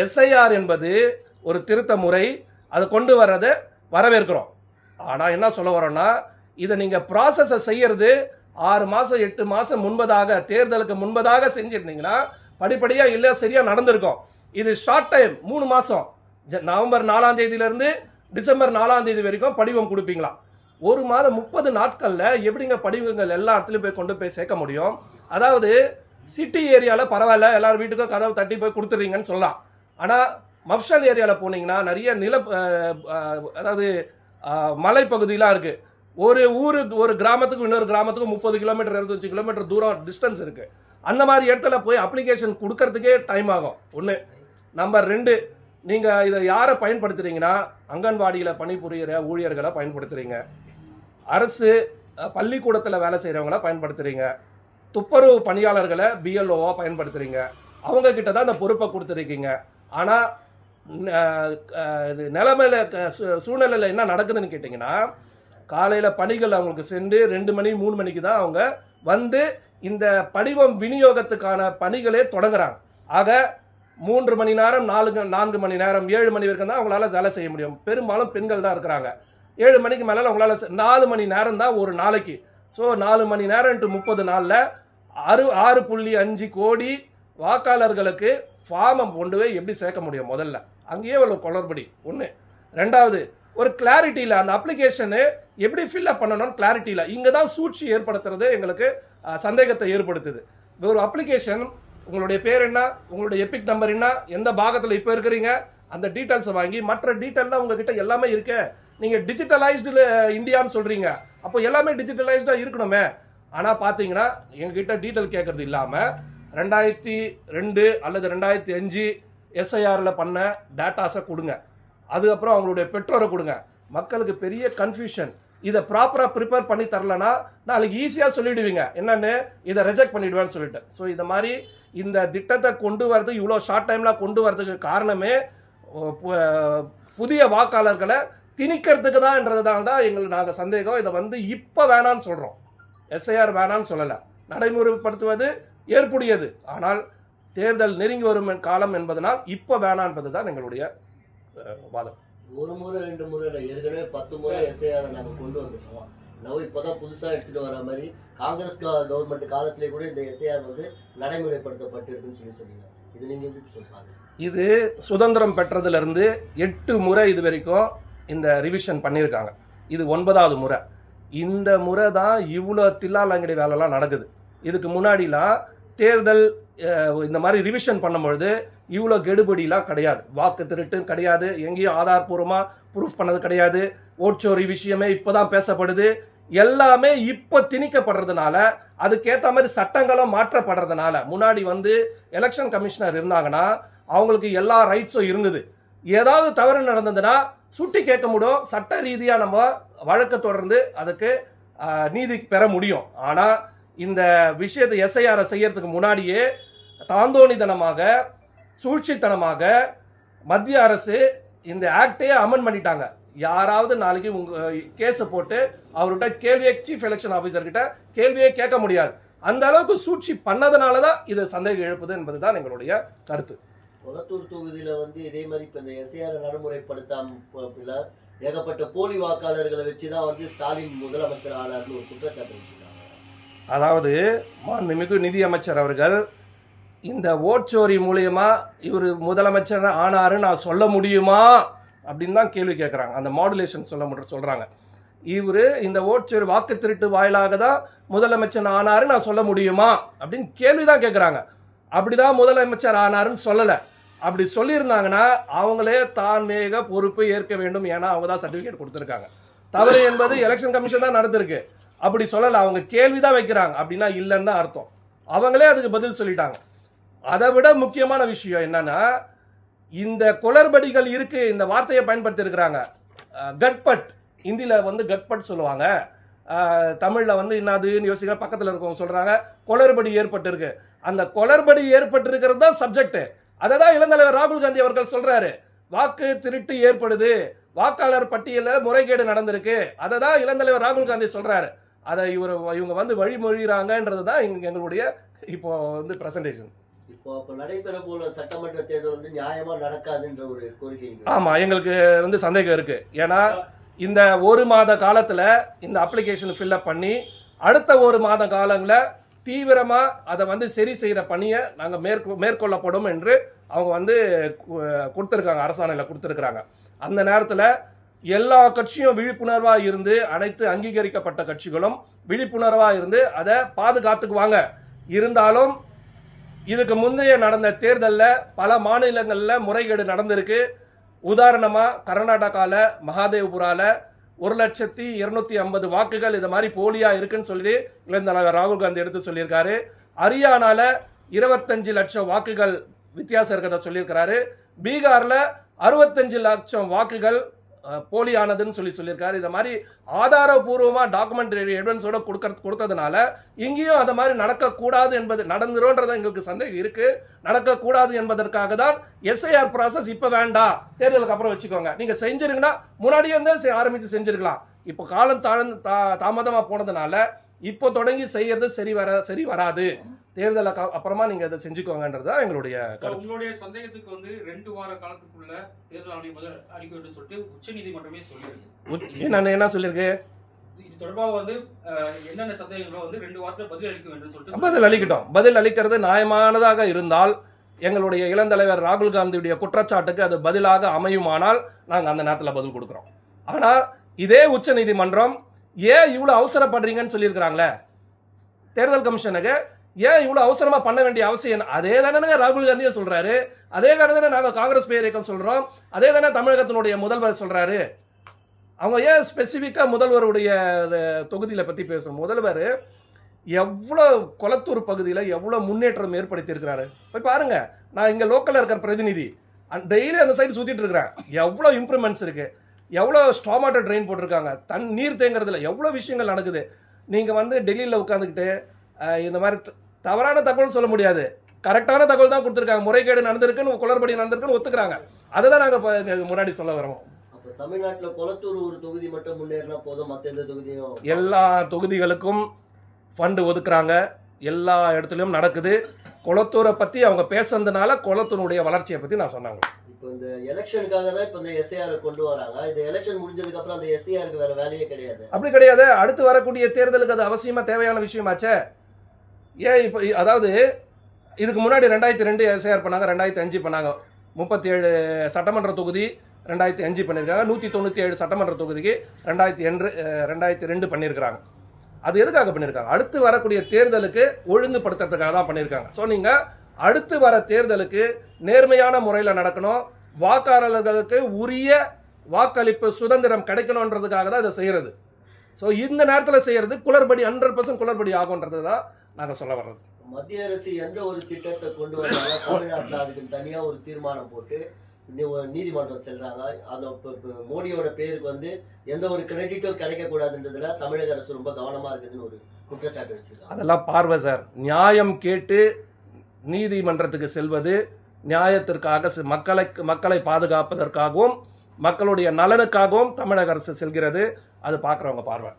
SIR என்பது ஒரு திருத்த முறை, அதை கொண்டு வர்றதை வரவேற்கிறோம். ஆனால் என்ன சொல்ல வரோன்னா, இதை நீங்கள் ப்ராசஸை செய்யறது 6 மாதம் 8 மாதம் முன்பதாக, தேர்தலுக்கு முன்பதாக செஞ்சிருந்தீங்கன்னா படிப்படியாக இல்லை சரியாக நடந்திருக்கும். இது ஷார்ட் டைம், 3 மாதம், நவம்பர் 4ஆம் தேதியிலிருந்து டிசம்பர் 4ஆம் தேதி வரைக்கும் படிவம் கொடுப்பீங்களா? 1 மாதம் 30 நாட்களில் எப்படிங்க படிவங்கள் எல்லா இடத்துலையும் போய் கொண்டு போய் சேர்க்க முடியும்? அதாவது சிட்டி ஏரியாவில் பரவாயில்ல, எல்லாரும் வீட்டுக்கும் கதவு தட்டி போய் கொடுத்துட்றீங்கன்னு சொல்லலாம். ஆனால் மஃப்ஷல் ஏரியாவில் போனீங்கன்னா நிறைய அதாவது மலைப்பகுதியெலாம் இருக்குது. ஒரு கிராமத்துக்கும் இன்னொரு கிராமத்துக்கும் 30 கிலோமீட்டர் 25 கிலோமீட்டர் தூரம் டிஸ்டன்ஸ் இருக்குது. அந்த மாதிரி இடத்துல போய் அப்ளிகேஷன் கொடுக்கறதுக்கே டைம் ஆகும். 1. நம்பர் 2, நீங்கள் இதை யாரை பயன்படுத்துகிறீங்கன்னா அங்கன்வாடியில் பணிபுரிகிற ஊழியர்களை பயன்படுத்துகிறீங்க, அரசு பள்ளிக்கூடத்தில் வேலை செய்கிறவங்கள பயன்படுத்துகிறீங்க, துப்புரவு பணியாளர்களை பிஎல்ஓவாக பயன்படுத்துகிறீங்க. அவங்கக்கிட்ட தான் இந்த பொறுப்பை கொடுத்துருக்கீங்க. ஆனால் நிலைமையில் சூழ்நிலையில் என்ன நடக்குதுன்னு கேட்டிங்கன்னா, காலையில் பணிகள் அவங்களுக்கு சென்று 2 மணி 3 மணிக்கு தான் அவங்க வந்து இந்த படிவம் விநியோகத்துக்கான பணிகளே தொடங்குறாங்க. ஆக 3 மணி நேரம் 4 மணி நேரம் 7 மணி வரைக்கும் தான் அவங்களால வேலை செய்ய முடியும். பெரும்பாலும் பெண்கள் தான் இருக்கிறாங்க. 7 மணிக்கு மேலே அவங்களால 4 மணி நேரம் தான் ஒரு நாளைக்கு. ஸோ 4 மணி நேரம் 30 நாளில் 6.5 கோடி வாக்காளர்களுக்கு ஃபார்மை கொண்டு போய் எப்படி சேர்க்க முடியும்? முதல்ல அங்கேயே ஒரு குளறுபடி 1. 2வது, ஒரு கிளாரிட்டி இல்லை. அந்த அப்ளிகேஷனு எப்படி ஃபில்அப் பண்ணணும்னு கிளாரிட்டி இல்லை. இங்கே தான் சூழ்ச்சி ஏற்படுத்துறது எங்களுக்கு சந்தேகத்தை ஏற்படுத்துது. ஒரு அப்ளிகேஷன், உங்களுடைய பேர் என்ன, உங்களுடைய எபிக் நம்பர் என்ன, எந்த பாகத்தில் இப்போ இருக்கிறீங்க, அந்த டீட்டெயில்ஸை வாங்கி மற்ற டீட்டெயிலாம் உங்ககிட்ட எல்லாமே இருக்கு. நீங்கள் டிஜிட்டலைஸ்டு இந்தியான்னு சொல்கிறீங்க, அப்போ எல்லாமே டிஜிட்டலைஸ்டாக இருக்கணுமே. ஆனால் பார்த்தீங்கன்னா எங்ககிட்ட டீட்டெயில் கேட்கறது இல்லாமல் 2002 அல்லது 2005 எஸ்ஐஆரில் பண்ண டேட்டாஸை கொடுங்க, அதுக்கப்புறம் அவங்களுடைய பெற்றோரை கொடுங்க. மக்களுக்கு பெரிய கன்ஃபியூஷன். இதை ப்ராப்பராக ப்ரிப்பேர் பண்ணி தரலன்னா நாளைக்கு ஈஸியாக சொல்லிடுவீங்க என்னன்னு, இதை ரிஜெக்ட் பண்ணிவிடுவேன்னு சொல்லிட்டு. ஸோ இந்த மாதிரி இந்த திட்டத்தை கொண்டு வரது, இவ்வளோ ஷார்ட் டைமில் கொண்டு வரதுக்கு காரணமே புதிய வாக்காளர்களை திணிக்கிறதுக்கு தான்ன்றதுனால தான் எங்களுக்கு நாங்கள் சந்தேகம். இதை வந்து இப்போ வேணான்னு சொல்கிறோம். எஸ்ஐஆர் வேணான்னு சொல்லலை, நடைமுறைப்படுத்துவது ஏற்புடையது. ஆனால் தேர்தல் நெருங்கி வரும் காலம் என்பதனால் இப்போ வேணாம் என்பது தான் எங்களுடைய வாதம். ஒரு முறை 2 முறை ஏற்கனவே 10 முறை எஸ்ஐஆர் நாங்கள் கொண்டு வந்துட்டோம். இப்போதான் புதுசாக எடுத்துகிட்டு வர மாதிரி காங்கிரஸ் கவர்மெண்ட் காலத்திலே கூட இந்த எஸ்ஐஆர் வந்து நடைமுறைப்படுத்தப்பட்டிருக்குன்னு சொன்னீங்க. இது நீங்கள் எப்படி சொல்லுவாங்க? இது சுதந்திரம் பெற்றதுலேருந்து 8 முறை இது வரைக்கும் இந்த ரிவிஷன் பண்ணியிருக்காங்க. இது 9வது முறை. இந்த முறை தான் இவ்வளோ தில்லாலங்கடி வேலைலாம் நடக்குது. இதுக்கு முன்னாடிலாம் தேர்தல் இந்த மாதிரி ரிவிஷன் பண்ணும்பொழுது இவ்வளோ கெடுபடிலாம் கிடையாது. வாக்கு திருட்டு கிடையாது, எங்கேயும் ஆதாரபூர்வமாக ப்ரூஃப் பண்ணது கிடையாது. ஓட்சோரி விஷயமே இப்போ தான் பேசப்படுது. எல்லாமே இப்போ திணிக்கப்படுறதுனால, அதுக்கேற்ற மாதிரி சட்டங்களும் மாற்றப்படுறதுனால, முன்னாடி வந்து எலெக்ஷன் கமிஷனர் இருந்தாங்கன்னா அவங்களுக்கு எல்லா ரைட்ஸும் இருந்தது. ஏதாவது தவறு நடந்ததுன்னா சுட்டி கேட்க முடியும், சட்ட ரீதியாக நம்ம வழக்கு தொடர்ந்து அதுக்கு நீதி பெற முடியும். ஆனால் இந்த விஷயத்தை எஸ்ஐஆரை செய்யறதுக்கு முன்னாடியே தாந்தோணித்தனமாக சூழ்ச்சித்தனமாக மத்திய அரசு இந்த ஆக்டையே அமெண்ட் பண்ணிட்டாங்க. யாராவது நாளைக்கு கேஸை போட்டு அவர்கிட்ட கேள்வியை சீஃப் எலெக்ஷன் ஆஃபீஸர் கிட்ட கேள்வியே கேட்க முடியாது. அந்த அளவுக்கு சூழ்ச்சி பண்ணதுனால தான் இது சந்தேகம் எழுப்புது என்பது தான் எங்களுடைய கருத்து. கொளத்தூர் தொகுதியில் வந்து இதே மாதிரி இப்போ இந்த எஸ்ஐஆர் நடைமுறைப்படுத்தாம ஏகப்பட்ட போலி வாக்காளர்களை வச்சு தான் வந்து ஸ்டாலின் முதலமைச்சர் ஆனார்னு ஒரு குற்றச்சாட்டு வச்சுருக்காங்க. அதாவது மாண்புமிகு நிதியமைச்சர் அவர்கள் இந்த ஓட்சோரி மூலியமா இவர் முதலமைச்சர் ஆனாரு நான் சொல்ல முடியுமா அப்படின்னு தான் கேள்வி கேட்குறாங்க. அந்த மாடுலேஷன் சொல்கிறாங்க. இவர் இந்த ஓட்சோரி வாக்கு திருட்டு வாயிலாக தான் முதலமைச்சர் ஆனாரு நான் சொல்ல முடியுமா அப்படின்னு கேள்வி தான் கேட்குறாங்க. அப்படிதான் முதலமைச்சர் ஆனாருன்னு சொல்லலை. அப்படி சொல்லியிருந்தாங்கன்னா அவங்களே தான்மேக பொறுப்பு ஏற்க வேண்டும். ஏன்னா அவங்க தான் சர்டிஃபிகேட் கொடுத்துருக்காங்க. தவறு என்பது எலெக்ஷன் கமிஷன் தான் நடந்திருக்கு. அப்படி சொல்லலை, அவங்க கேள்வி தான் வைக்கிறாங்க. அப்படின்னா இல்லைன்னு தான் அர்த்தம். அவங்களே அதுக்கு பதில் சொல்லிட்டாங்க. அதை விட முக்கியமான விஷயம் என்னன்னா, இந்த குளறுபடிகள் இருக்கு, இந்த வார்த்தையை பயன்படுத்தி இருக்கிறாங்க. கட்பட், இந்தியில வந்து கட்பட் சொல்லுவாங்க, தமிழ்ல வந்து என்னதுன்னு யோசிக்கிற பக்கத்தில் இருக்கவங்க சொல்றாங்க குளறுபடி ஏற்பட்டு இருக்கு. அந்த குளறுபடி ஏற்பட்டு இருக்கிறது தான் சப்ஜெக்ட். அதை தான் இளந்தலைவர் ராகுல் காந்தி அவர்கள் சொல்றாரு. வாக்கு திருட்டு ஏற்படுது, வாக்காளர் பட்டியலில் முறைகேடு நடந்திருக்கு, அதை தான் இளந்தலைவர் ராகுல் காந்தி சொல்றாரு. அதை இவங்க வந்து வழிமொழிகிறாங்கன்றது தான் எங்களுடைய இப்போ வந்து பிரசன்டேஷன். இப்போ நடைபெற போல சட்டமன்ற தேர்தல் வந்து நியாயமா நடக்காதுன்ற ஒரு கோரிக்கை ஆமா, எங்களுக்கு வந்து சந்தேகம் இருக்கு. ஏன்னா இந்த ஒரு மாத காலத்துல இந்த அப்ளிகேஷன் ஃபில்அப் பண்ணி அடுத்த ஒரு மாத காலங்கள தீவிரமா அதை வந்து சரி செய்யற பணியை நாங்க மேற்கொள்ளப்படும் என்று அவங்க வந்து கொடுத்திருக்காங்க, அரசாணையில கொடுத்திருக்காங்க. அந்த நேரத்துல எல்லா கட்சியும் விழிப்புணர்வா இருந்து, அனைத்து அங்கீகரிக்கப்பட்ட கட்சிகளும் விழிப்புணர்வா இருந்து அதை பாதுகாத்துக்குவாங்க. இருந்தாலும் இதுக்கு முந்தைய நடந்த தேர்தலில் பல மாநிலங்களில் முறைகேடு நடந்திருக்கு. உதாரணமா கர்நாடகால மகாதேவ்புரால 1,250,000 வாக்குகள் இது மாதிரி போலியா இருக்குன்னு சொல்லி இளைஞர் ராகுல் காந்தி எடுத்து சொல்லியிருக்காரு. ஹரியானால 25 லட்சம் வாக்குகள் வித்தியாசம் இருக்கிறத சொல்லியிருக்கிறாரு. பீகார்ல 65 லட்சம் வாக்குகள் போலியானதுன்னு சொல்லியிருக்காரு. இந்த மாதிரி ஆதாரபூர்வமா டாக்குமெண்டரி எவிடன்ஸோட கொடுத்ததுனால இங்கேயும் அது மாதிரி நடக்கக்கூடாது என்பது நடந்துரும்ன்றத எங்களுக்கு சந்தேகம் இருக்கு. நடக்கக்கூடாது என்பதற்காக தான் எஸ்ஐஆர் ப்ராசஸ் இப்ப வேண்டாம், தேர்தலுக்கு அப்புறம் வச்சுக்கோங்க, நீங்க செஞ்சிருங்கன்னா முன்னாடியே இருந்தா ஆரம்பிச்சு செஞ்சிருக்கலாம். இப்போ காலம் தாமதமா போனதுனால இப்போ தொடங்கி செய்யறது சரி வராது, தேர்தல் அப்புறமா நீங்க அதை செஞ்சுக்கோங்கன்றதா எங்களுடைய கருத்து. உங்களுடைய சந்தேகத்துக்கு வந்து 2 வார காலத்துக்குள்ள தேர்தல் ஆணையம் பதில் அளிக்க சொல்லிட்டு உச்சநீதிமன்றமே சொல்லியிருக்கு. நான் என்ன சொல்லியிருக்கு, இது தொடர்பாக வந்து என்னென்ன சந்தேகங்களோ வந்து 2 வாரத்துல பதில் அளிக்க வேண்டும் சொல்லிட்டு பதில் அளிக்கட்டும். பதில் அளிக்கிறது நியாயமானதாக இருந்தால், எங்களுடைய இளந்தலைவர் ராகுல் காந்தியுடைய குற்றச்சாட்டுக்கு அது பதிலாக அமையுமானால் நாங்கள் அந்த நேரத்தில் பதில் கொடுக்குறோம். ஆனால் இதே உச்ச நீதிமன்றம் ஏன் இவ்வளவு அவசரப்படுறீங்கன்னு சொல்லியிருக்கிறாங்களே, தேர்தல் கமிஷனுக்கு ஏன் இவ்வளவு அவசரமா பண்ண வேண்டிய அவசியம்? அதே தானே ராகுல் காந்தியே சொல்றாரு, அதே தானே நாங்க காங்கிரஸ் பேரியக்கம் சொல்றோம், அதே தானே தமிழகத்தினுடைய முதல்வர் சொல்றாரு. அவங்க ஏன் ஸ்பெசிபிக்கா முதல்வருடைய தொகுதியில பத்தி பேசணும்? முதல்வர் எவ்வளவு கொளத்தூர் பகுதியில் எவ்வளவு முன்னேற்றம் ஏற்படுத்தி இருக்கிறாரு போய் பாருங்க. நான் இங்க லோக்கல்ல இருக்கிற பிரதிநிதி, டெய்லி அந்த சைடு சுத்திட்டு இருக்கிறேன். எவ்வளவு இம்ப்ரூவ்மெண்ட்ஸ் இருக்கு, எவ்வளவு ஸ்டாமாட்டர் ட்ரெயின் போட்டிருக்காங்க, நீர் தேங்குறதுல எவ்வளவு விஷயங்கள் நடக்குது. நீங்க வந்து டெல்லியில உட்காந்துக்கிட்டு இந்த மாதிரி தவறான தகவல் சொல்ல முடியாது, கரெக்டான தகவல் தான் கொடுத்துருக்காங்க. முறைகேடு நடந்திருக்குன்னு, குளறுபடி நடந்திருக்குன்னு ஒத்துக்கிறாங்க. அதை தான் நாங்க முன்னாடி சொல்ல வரோம். தமிழ்நாட்டுல கொளத்தூர் ஒரு தொகுதி மட்டும் முன்னேறினா போதும், மற்ற எந்த தொகுதியும் எல்லா தொகுதிகளுக்கும் ஃபண்டு ஒதுக்குறாங்க, எல்லா இடத்துலயும் நடக்குது. கொளத்தூரை பத்தி அவங்க பேசுறதுனால கொளத்தூருடைய வளர்ச்சியை பத்தி நான் சொன்னாங்க. இப்போ இந்த எலெக்ஷனுக்காக தான் இப்போ இந்த எஸ்ஐஆர் கொண்டு வராங்க. இந்த எலெக்ஷன் முடிஞ்சதுக்கு அப்புறம் அந்த எஸ்ஐஆருக்கு வேற வேலையே கிடையாது. அப்படி கிடையாது, அடுத்து வரக்கூடிய தேர்தலுக்கு அது அவசியமா தேவையான விஷயமாச்சே. ஏன் இப்போ அதாவது இதுக்கு முன்னாடி 2002 எஸ்ஐஆர் பண்ணாங்க, 2005 பண்ணாங்க, 37 சட்டமன்ற தொகுதி 2005 பண்ணியிருக்காங்க, 197 சட்டமன்ற தொகுதிக்கு 2002 பண்ணியிருக்கிறாங்க. அது எதுக்காக பண்ணியிருக்காங்க? அடுத்து வரக்கூடிய தேர்தலுக்கு ஒழுங்குபடுத்துறதுக்காக தான் பண்ணியிருக்காங்க. ஸோ நீங்கள் அடுத்து வர தேர்தலுக்கு நேர்மையான முறையில் நடக்கணும், வாக்காளர்களுக்கு உரிய வாக்களிப்பு சுதந்திரம் கிடைக்கணுன்றதுக்காக தான் இதை செய்கிறது. ஸோ இந்த நேரத்தில் செய்கிறது குளறுபடி 100% குளறுபடி ஆகுன்றது தான் நாங்கள் சொல்ல வர்றது. மத்திய அரசு எந்த ஒரு திட்டத்தை கொண்டு வந்தாலும் தமிழ்நாட்டில் அதுக்கு தனியாக ஒரு தீர்மானம் போட்டு நீதிமன்றம் செல்றாங்க. அந்த மோடியோட பேருக்கு வந்து எந்த ஒரு கிரெடிட்டும் கிடைக்கக்கூடாதுன்றதுல தமிழக அரசு ரொம்ப கவனமா இருக்குதுன்னு ஒரு குற்றச்சாட்டு வச்சிருக்காங்க. அதெல்லாம் பார்வை சார். நியாயம் கேட்டு நீதிமன்றத்துக்கு செல்வது நியாயத்திற்காக, மக்களை பாதுகாப்பதற்காகவும் மக்களுடைய நலனுக்காகவும் தமிழக அரசு செல்கிறது. அது பார்க்குறவங்க பார்வை.